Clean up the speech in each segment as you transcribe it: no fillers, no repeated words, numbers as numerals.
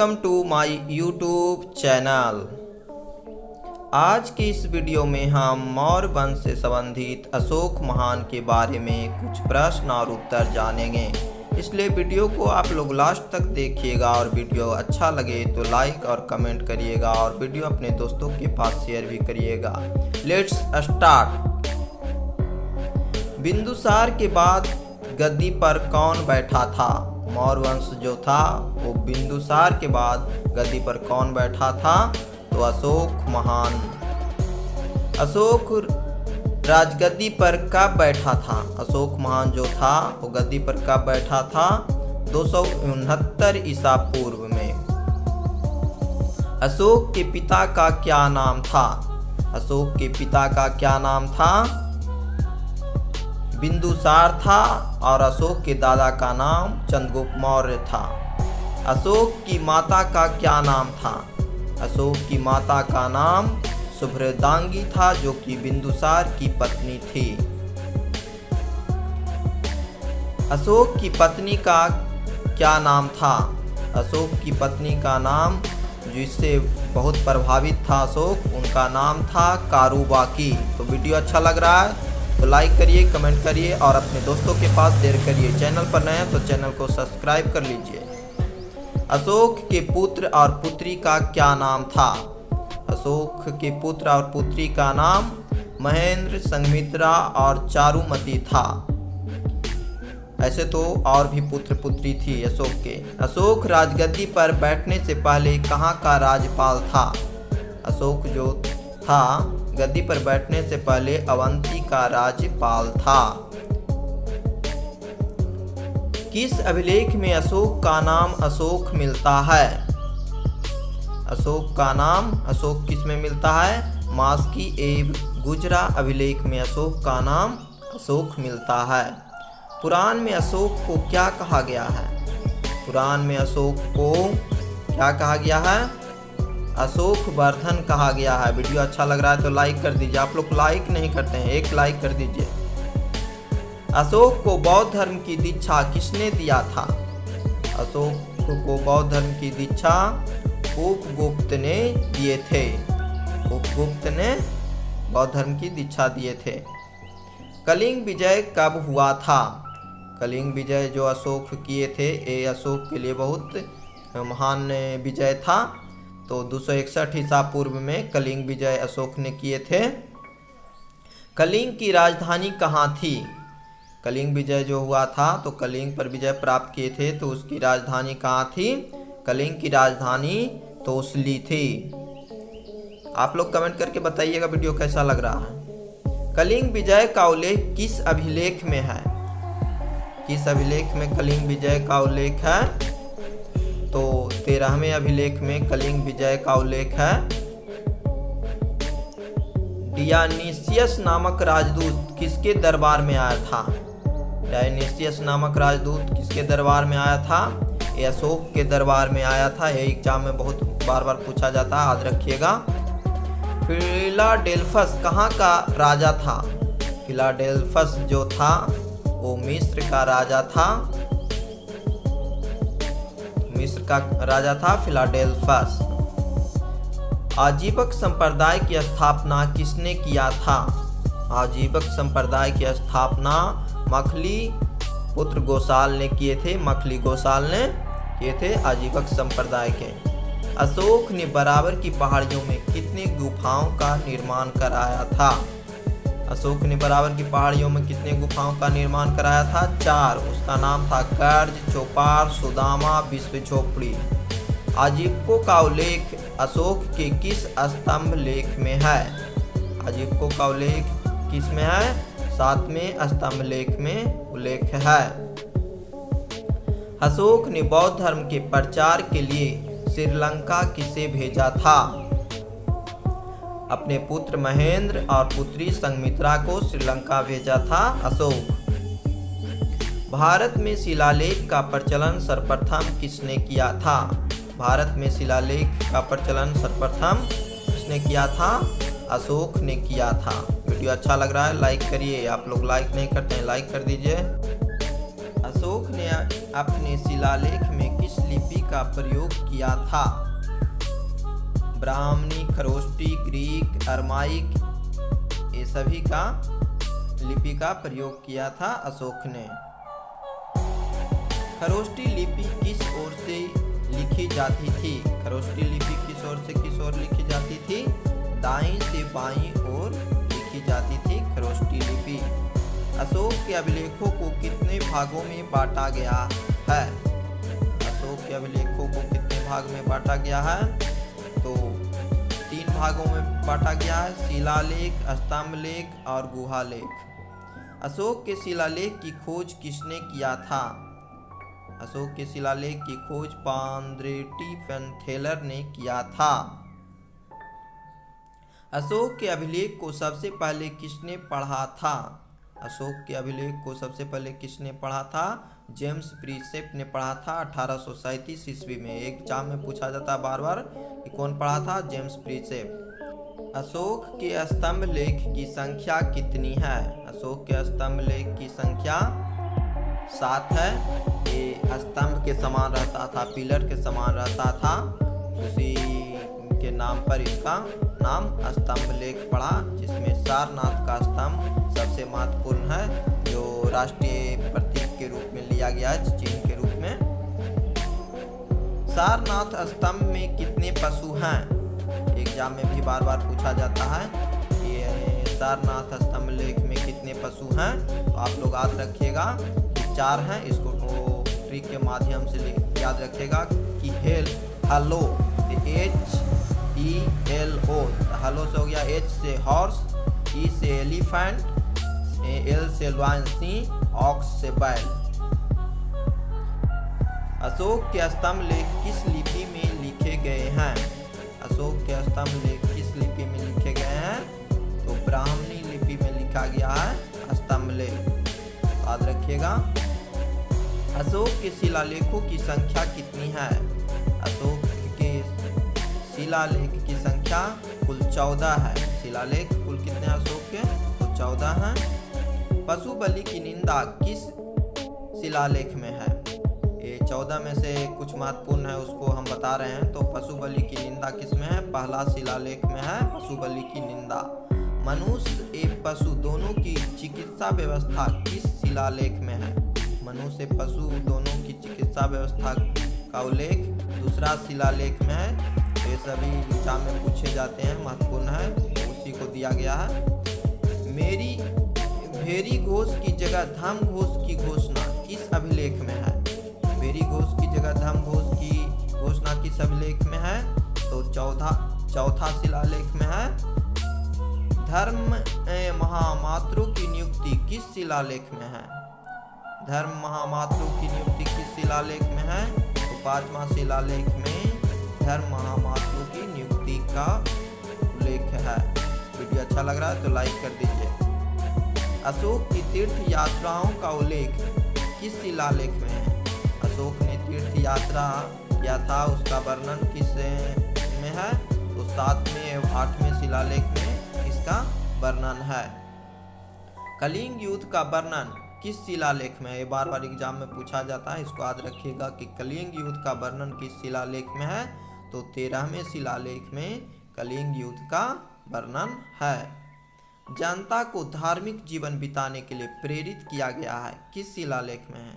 Welcome to my YouTube channel. आज की इस वीडियो में हम मौर्य वंश से संबंधित अशोक महान के बारे में कुछ प्रश्न और उत्तर जानेंगे, इसलिए वीडियो को आप लोग लास्ट तक देखिएगा और वीडियो अच्छा लगे तो लाइक और कमेंट करिएगा और वीडियो अपने दोस्तों के पास शेयर भी करिएगा। Let's start. बिंदुसार के बाद गद्दी पर कौन बैठा था? मौर्य वंश जो था वो बिंदुसार के बाद गद्दी पर कौन बैठा था? तो अशोक महान। अशोक राजगद्दी पर कब बैठा था? अशोक महान जो था वो गद्दी पर कब बैठा था? 269 ईसा पूर्व में। अशोक के पिता का क्या नाम था? अशोक के पिता का क्या नाम था? बिंदुसार था और अशोक के दादा का नाम चंद्रगुप्त मौर्य था। अशोक की माता का क्या नाम था? अशोक की माता का नाम सुभद्रांगी था, जो कि बिंदुसार की पत्नी थी। अशोक की पत्नी का क्या नाम था? अशोक की पत्नी का नाम, जिससे बहुत प्रभावित था अशोक, उनका नाम था कारूबाकी। तो वीडियो अच्छा लग रहा है तो लाइक करिए, कमेंट करिए और अपने दोस्तों के पास शेयर करिए। चैनल पर नए हैं तो चैनल को सब्सक्राइब कर लीजिए। अशोक के पुत्र और पुत्री का क्या नाम था? अशोक के पुत्र और पुत्री का नाम महेंद्र, संघमित्रा और चारुमती था। ऐसे तो और भी पुत्र पुत्री थी अशोक के। अशोक राजगद्दी पर बैठने से पहले कहाँ का राज्यपाल था? अशोक जो था गद्दी पर बैठने से पहले अवंती का राज्यपाल था। किस अभिलेख में अशोक का नाम अशोक मिलता है? अशोक का नाम अशोक किस में मिलता है? मास्की एवं गुजरा अभिलेख में अशोक का नाम अशोक मिलता है। पुराण में अशोक को क्या कहा गया है? पुराण में अशोक को क्या कहा गया है? अशोक वर्धन कहा गया है। वीडियो अच्छा लग रहा है तो लाइक कर दीजिए। आप लोग लाइक नहीं करते हैं, एक लाइक कर दीजिए। अशोक को बौद्ध धर्म की दीक्षा किसने दिया था? अशोक को बौद्ध धर्म की दीक्षा उपगुप्त ने दिए थे। उपगुप्त ने बौद्ध धर्म की दीक्षा दिए थे। कलिंग विजय कब हुआ था? कलिंग विजय जो अशोक किए थे, ये अशोक के लिए बहुत महान विजय था। तो 261 ईसा पूर्व में कलिंग विजय अशोक ने किए थे। कलिंग की राजधानी कहाँ थी? कलिंग विजय जो हुआ था तो कलिंग पर विजय प्राप्त किए थे, तो उसकी राजधानी कहाँ थी? कलिंग की राजधानी तोसली थी। आप लोग कमेंट करके बताइएगा वीडियो कैसा लग रहा है। कलिंग विजय का उल्लेख किस अभिलेख में है? किस अभिलेख में कलिंग विजय का उल्लेख है? तो 13वें अभिलेख में कलिंग विजय का उल्लेख है। डियानिसियस नामक राजदूत किसके दरबार में आया था? डायनिसियस नामक राजदूत किसके दरबार में आया था? ये अशोक के दरबार में आया था। ये एग्जाम में बहुत बार बार पूछा जाता है, याद रखिएगा। फिलाडेल्फस कहाँ का राजा था? फिलाडेल्फस जो था वो मिस्र का राजा था। मिस्र का राजा था फिलाडेल्फस। आजीवक संप्रदाय की स्थापना किसने किया था? आजीवक संप्रदाय की स्थापना मखली पुत्र गोसाल ने किए थे। मखली गोसाल ने किए थे आजीवक संप्रदाय के। अशोक ने बराबर की पहाड़ियों में कितनी गुफाओं का निर्माण कराया था? अशोक ने बराबर की पहाड़ियों में कितने गुफाओं का निर्माण कराया था? 4। उसका नाम था कर्ज, चौपार, सुदामा, विश्व झोपड़ी। आजीविकों का उल्लेख अशोक के किस स्तंभ लेख में है? आजीविकों का उल्लेख किस में है? 7वें स्तंभ लेख में उल्लेख है। अशोक ने बौद्ध धर्म के प्रचार के लिए श्रीलंका किसे भेजा था? अपने पुत्र महेंद्र और पुत्री संघमित्रा को श्रीलंका भेजा था अशोक। भारत में शिलालेख का प्रचलन सर्वप्रथम किसने किया था? भारत में शिलालेख का प्रचलन सर्वप्रथम किसने किया था? अशोक ने किया था। वीडियो अच्छा लग रहा है लाइक करिए। आप लोग लाइक नहीं करते हैं, लाइक कर दीजिए। अशोक ने अपने शिलालेख में किस लिपि का प्रयोग किया था? ब्राह्मणी, खरोष्टी, ग्रीक, अरमाइक, ये सभी का लिपि का प्रयोग किया था अशोक ने। खरोष्टी लिपि किस ओर से लिखी जाती थी? खरोष्टी लिपि किस ओर लिखी जाती थी? दाईं से बाईं ओर लिखी जाती थी खरोष्टी लिपि। अशोक के अभिलेखों को कितने भागों में बांटा गया है? अशोक के अभिलेखों को कितने भाग में बांटा गया है? तो 3 भागों में बांटा गया है, शिलालेख, स्तंभलेख और गुहालेख। अशोक के शिलालेख की खोज किसने किया था? अशोक के शिलालेख की खोज पांद्रेटी फेनथेलर ने किया था। अशोक के अभिलेख को सबसे पहले किसने पढ़ा था? अशोक के अभिलेख को सबसे पहले किसने पढ़ा था? जेम्स प्रिंसेप ने पढ़ा था 1837 ईस्वी में। एग्जाम में पूछा जाता है बार बार कि कौन पढ़ा था? James Prinsep. अशोक के स्तंभ लेख की संख्या कितनी है? अशोक के स्तंभ लेख की संख्या 7 है। ये स्तंभ के समान रहता था, पिलर के समान रहता था, उसी के नाम पर इसका नाम स्तंभ लेख पड़ा, जिसमें सारनाथ का स्तंभ सबसे महत्वपूर्ण है, जो राष्ट्रीय प्रतीक के रूप में लिया गया है, चिन्ह के रूप में। सारनाथ स्तंभ में कितने पशु हैं? एग्जाम में भी बार बार पूछा जाता है कि सारनाथ स्तंभ लेख में कितने पशु हैं। तो आप लोग याद रखिएगा कि 4 हैं। इसको ट्रिक के माध्यम से याद रखिएगा कि हलो, HELO, हलो से हो गया, H से हॉर्स, E से एलिफेंट, L से लॉयन सिंह, ऑक्स से बैल। अशोक के स्तंभ लेख किस लिपि में लिखे गए हैं? अशोक के स्तंभ लेख किस लिपि में लिखे गए हैं? तो ब्राह्मणी लिपि में लिखा गया है स्तंभ लेख, याद रखिएगा। अशोक के शिलालेखों की संख्या कितनी है? अशोक के शिलालेख की संख्या कुल 14 है। शिलालेख कुल कितने हैं अशोक के? तो 14 हैं। पशु बलि की निंदा किस शिलालेख में है? ये 14 में से कुछ महत्वपूर्ण है, उसको हम बता रहे हैं। तो पशु बलि की निंदा किस में है? पहला शिलालेख में है पशु बलि की निंदा। मनुष्य एवं पशु दोनों की चिकित्सा व्यवस्था किस शिलालेख में है? मनुष्य पशु दोनों की चिकित्सा व्यवस्था का उल्लेख दूसरा शिलालेख में है। ये सभी एग्जाम में पूछे जाते हैं, महत्वपूर्ण है, उसी को दिया गया है। भेरी घोष की जगह धम घोष की घोषणा किस अभिलेख में है? भेरी घोष की जगह धम घोष की घोषणा किस अभिलेख में है? तो चौथा शिलालेख में है। धर्म महामात्रों की नियुक्ति किस शिलालेख में है? धर्म महामात्रों की नियुक्ति किस शिलालेख में है? तो 5वां शिलालेख में धर्म महामात्रों की नियुक्ति का उल्लेख है। वीडियो अच्छा लग रहा है तो लाइक कर दीजिए। अशोक की तीर्थ यात्राओं का उल्लेख किस शिलालेख में है? अशोक ने तीर्थ यात्रा किया था, उसका वर्णन किस में है? तो 7वें एवं 8वें शिलालेख में इसका वर्णन है। कलिंग युद्ध का वर्णन किस शिलालेख में है? ये बार बार एग्जाम में पूछा जाता है, इसको याद रखिएगा कि कलिंग युद्ध का वर्णन किस शिलालेख में है? तो 13वें शिलालेख में कलिंग युद्ध का वर्णन है। जनता को धार्मिक जीवन बिताने के लिए प्रेरित किया गया है किस शिलालेख में है?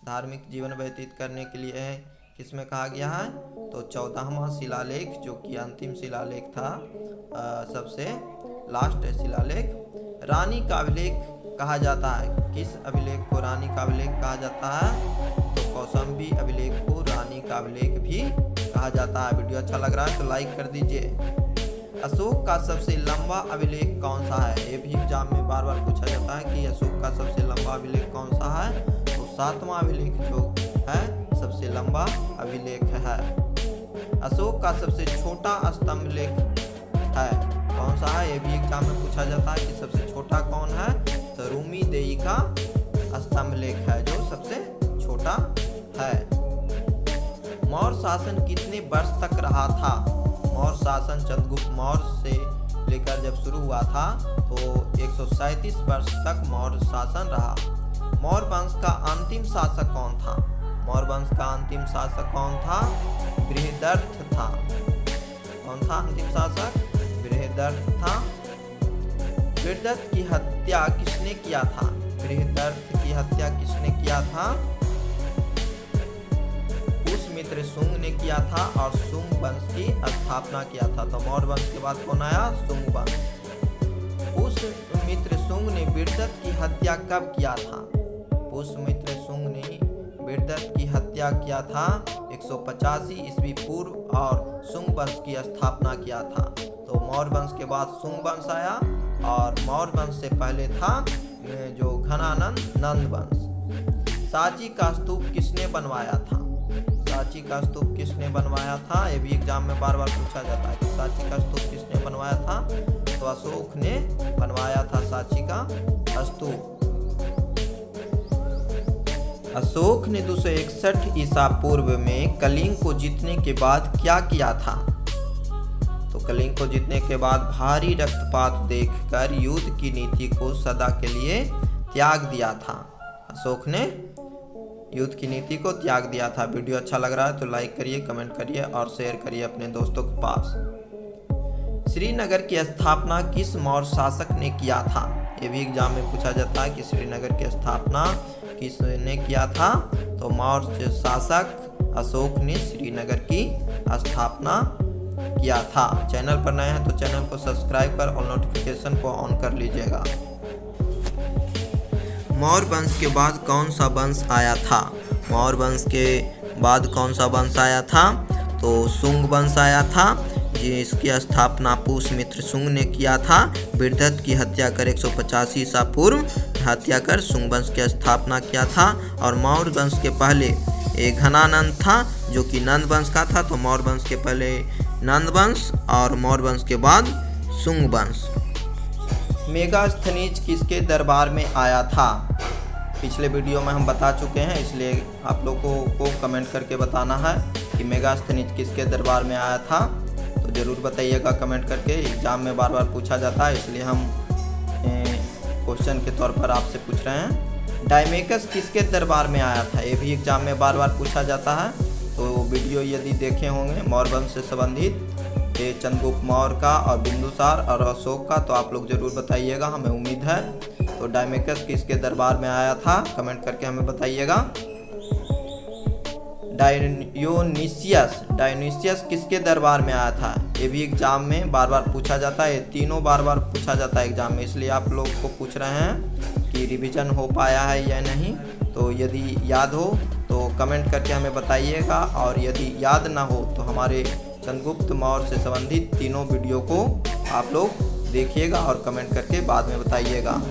धार्मिक जीवन व्यतीत करने के लिए किसमें कहा गया है? तो 14वां शिलालेख, जो कि अंतिम शिलालेख था, सबसे लास्ट शिलालेख। रानी का अभिलेख कहा जाता है किस अभिलेख को रानी का अभिलेख कहा जाता है? तो कौशाम्बी अभिलेख को रानी का अभिलेख भी कहा जाता है। वीडियो अच्छा लग रहा है तो लाइक कर दीजिए। अशोक का सबसे लंबा अभिलेख कौन सा है? ये भी एग्जाम में बार बार पूछा जाता है कि अशोक का सबसे लंबा अभिलेख कौन सा है? तो 7वां अभिलेख जो है सबसे लंबा अभिलेख है। अशोक का सबसे छोटा स्तंभ लेख है कौन सा है? ये भी एग्जाम में पूछा जाता है कि सबसे छोटा कौन है? तो रूमी देई का स्तंभ लेख है जो सबसे छोटा है। मौर्य शासन कितने वर्ष तक रहा था? मौर्य शासन चंद्रगुप्त मौर्य से लेकर जब शुरू हुआ था तो 137 वर्ष तक मौर्य शासन रहा। मौर्य वंश का अंतिम शासक कौन था? मौर्य वंश का अंतिम शासक कौन था? बृहदर्थ था। कौन था अंतिम शासक? बृहदर्थ था। बृहदर्थ की हत्या किसने किया था? बृहदर्थ की हत्या किसने किया था? पुष्यमित्र शुंग ने किया था और शुंग वंश की स्थापना किया था। तो मौर्य वंश के बाद कौन आया? शुंग वंश। पुष्यमित्र शुंग ने बृहदर्थ की हत्या कब किया था? पुष्यमित्र शुंग ने बृहदर्थ की हत्या किया था 185 ईस्वी पूर्व और शुंग वंश की स्थापना किया था। तो मौर्य वंश के बाद शुंग वंश आया और मौर्य वंश से पहले था जो घनानंद नंद वंश। सांची का स्तूप किसने बनवाया था? सांची का स्तूप किसने बनवाया था? ये भी एग्जाम में बार बार पूछा जाता है कि सांची का स्तूप किसने बनवाया था? तो अशोक ने बनवाया था सांची का स्तूप। अशोक ने 261 ईसा पूर्व में कलिंग को जीतने के बाद क्या किया था? तो कलिंग को जीतने के बाद भारी रक्तपात देखकर युद्ध की नीति को सदा के लिए त्याग दिया था। अशोक ने युद्ध की नीति को त्याग दिया था। वीडियो अच्छा लग रहा है तो लाइक करिए, कमेंट करिए और शेयर करिए अपने दोस्तों के पास। श्रीनगर की स्थापना किस मौर्य शासक ने किया था? ये भी एग्जाम में पूछा जाता है कि श्रीनगर की स्थापना किसने किया था? तो मौर्य शासक अशोक ने श्रीनगर की स्थापना किया था। चैनल पर नए हैं तो चैनल को सब्सक्राइब कर और नोटिफिकेशन को ऑन कर लीजिएगा। मौर्य वंश के बाद कौन सा वंश आया था? मौर्य वंश के बाद कौन सा वंश आया था? तो शुंग वंश आया था जिसकी स्थापना पुष्यमित्र शुंग ने किया था। बृहदर्थ की हत्या कर 185 ईसा पूर्व हत्या कर शुंग वंश की स्थापना किया था। और मौर्य वंश के पहले एक घनानंद था जो कि नंद वंश का था। तो मौर्य वंश के पहले नंद वंश और मौर्य वंश के बाद शुंग वंश। मेगास्थनीज किसके दरबार में आया था? पिछले वीडियो में हम बता चुके हैं, इसलिए आप लोगों को कमेंट करके बताना है कि मेगास्थनीज किसके दरबार में आया था। तो ज़रूर बताइएगा कमेंट करके। एग्जाम में बार बार पूछा जाता है इसलिए हम क्वेश्चन के तौर पर आपसे पूछ रहे हैं। डायमेकस किसके दरबार में आया था? ये भी एग्जाम में बार बार पूछा जाता है। तो वीडियो यदि देखे होंगे मौर्य वंश से संबंधित चंद्रगुप्त मौर्य का और बिंदुसार और अशोक का, तो आप लोग जरूर बताइएगा, हमें उम्मीद है। तो डायमेकस किसके दरबार में आया था? कमेंट करके हमें बताइएगा। डायोनिसियस किसके दरबार में आया था? ये भी एग्जाम में बार बार पूछा जाता है। ये तीनों बार बार पूछा जाता है एग्जाम में, इसलिए आप लोग को पूछ रहे हैं कि रिवीजन हो पाया है या नहीं। तो यदि याद हो तो कमेंट करके हमें बताइएगा, और यदि याद ना हो तो हमारे चंद्रगुप्त मौर्य से संबंधित तीनों वीडियो को आप लोग देखिएगा और कमेंट करके बाद में बताइएगा।